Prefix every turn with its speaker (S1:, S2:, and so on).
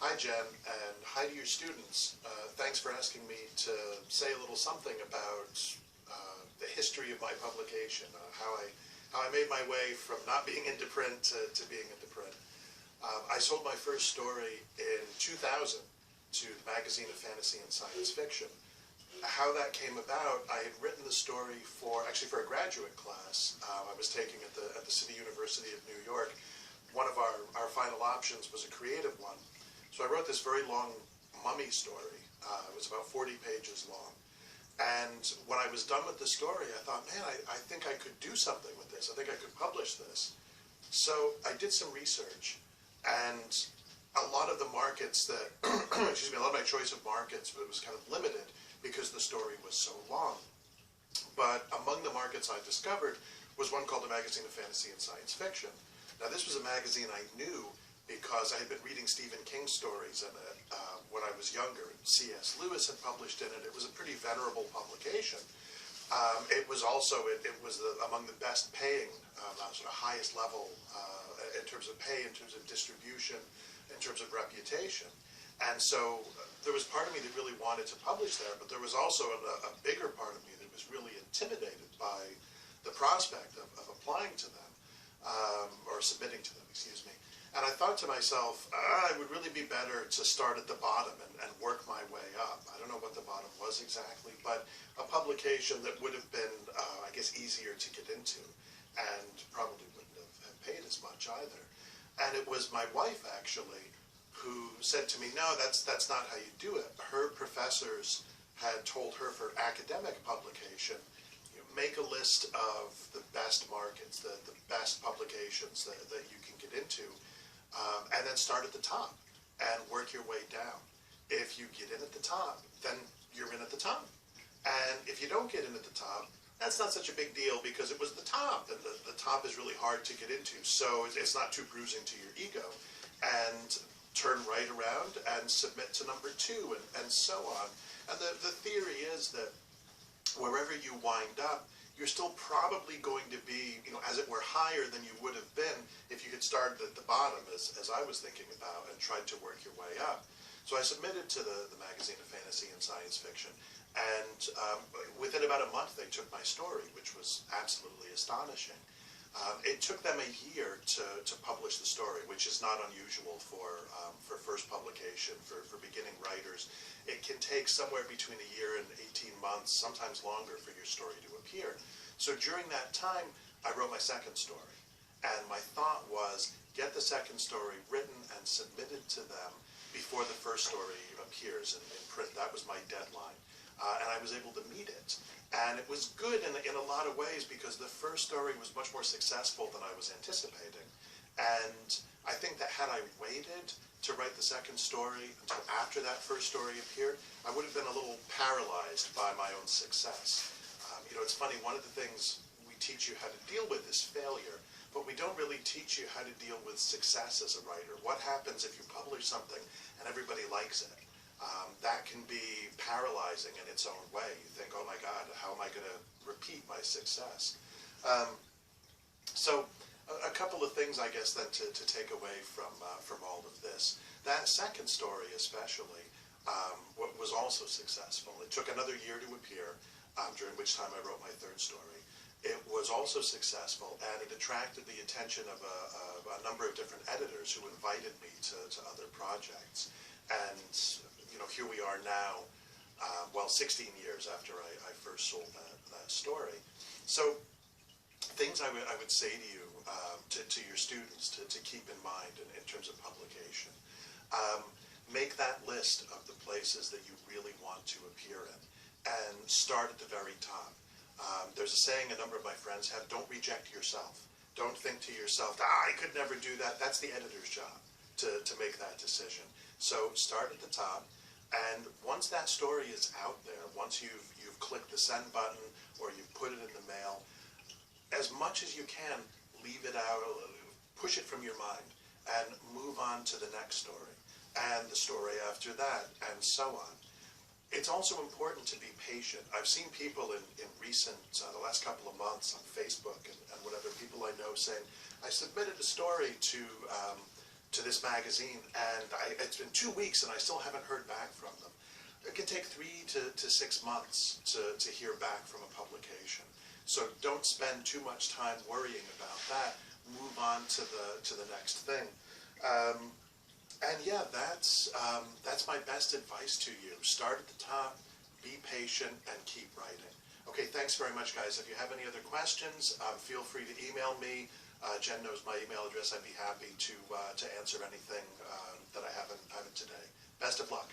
S1: Hi Jen, and hi to your students. Thanks for asking me to say a little something about the history of my publication, how I made my way from not being into print to being into print. I sold my first story in 2000 to the Magazine of Fantasy and Science Fiction. How that came about, I had written the story for a graduate class I was taking at the City University of New York. One of our final options was a creative one. So I wrote this very long mummy story. It was about 40 pages long. And when I was done with the story, I thought, man, I think I could do something with this. I think I could publish this. So I did some research, and a lot of the markets that, excuse me, a lot of my choice of markets was kind of limited because the story was so long. But among the markets I discovered was one called the Magazine of Fantasy and Science Fiction. Now this was a magazine I knew because I had been reading Stephen King stories in it when I was younger. C.S. Lewis had published in it. It was a pretty venerable publication. It was also, it was among the best paying, sort of highest level in terms of pay, in terms of distribution, in terms of reputation. And so there was part of me that really wanted to publish there, but there was also a bigger part of me that was really intimidated by the prospect of applying to them, or submitting to them, excuse me. And I thought to myself, it would really be better to start at the bottom and work my way up. I don't know what the bottom was exactly, but a publication that would have been, I guess, easier to get into and probably wouldn't have paid as much either. And it was my wife, actually, who said to me, no, that's not how you do it. Her professors had told her for academic publication, make a list of the best markets, the best publications that you can get into, and then start at the top and work your way down. If you get in at the top, then you're in at the top. And if you don't get in at the top, that's not such a big deal because it was the top, and the top is really hard to get into, so it's not too bruising to your ego. And turn right around and submit to number 2, and so on. And the theory is that wherever you wind up, you're still probably going to be, as it were, higher than you would have been if you had started at the bottom, as I was thinking about, and tried to work your way up. So I submitted to the Magazine of Fantasy and Science Fiction, and within about a month they took my story, which was absolutely astonishing. It took them a year to publish the story, which is not unusual for first publication, for beginning writers. It can take somewhere between a year and 18 months, sometimes longer, for your story to appear. So during that time, I wrote my second story. And my thought was, get the second story written and submitted to them before the first story appears in print. That was my deadline. And I was able to meet it. And it was good in a lot of ways because the first story was much more successful than I was anticipating. And I think that had I waited to write the second story until after that first story appeared, I would have been a little paralyzed by my own success. It's funny, one of the things we teach you how to deal with is failure, but we don't really teach you how to deal with success as a writer. What happens if you publish something and everybody likes it? That can be paralyzing in its own way. You think, oh my God, how am I going to repeat my success? So a couple of things, I guess, then to take away from all of this. That second story especially was also successful. It took another year to appear, during which time I wrote my third story. It was also successful, and it attracted the attention of a number of different editors who invited me to other projects. And here we are now, 16 years after I first sold that story. So things I would say to you, to your students, to keep in mind in terms of publication. Make that list of the places that you really want to appear in, and start at the very top. There's a saying a number of my friends have: don't reject yourself. Don't think to yourself, I could never do that. That's the editor's job to make that decision. So start at the top, and once that story is out there, once you've clicked the send button or you've put it in the mail, as much as you can, leave it out, push it from your mind, and move on to the next story, and the story after that, and so on. It's also important to be patient. I've seen people in recent, the last couple of months on Facebook and whatever, people I know saying, I submitted a story to to this magazine, and it's been 2 weeks and I still haven't heard back from them. It can take 3 to 6 months to hear back from a publication. So don't spend too much time worrying about that. Move on to the next thing. And yeah, that's my best advice to you. Start at the top, be patient, and keep writing. Okay, thanks very much, guys. If you have any other questions, feel free to email me. Jen knows my email address. I'd be happy to answer anything that I haven't today. Best of luck.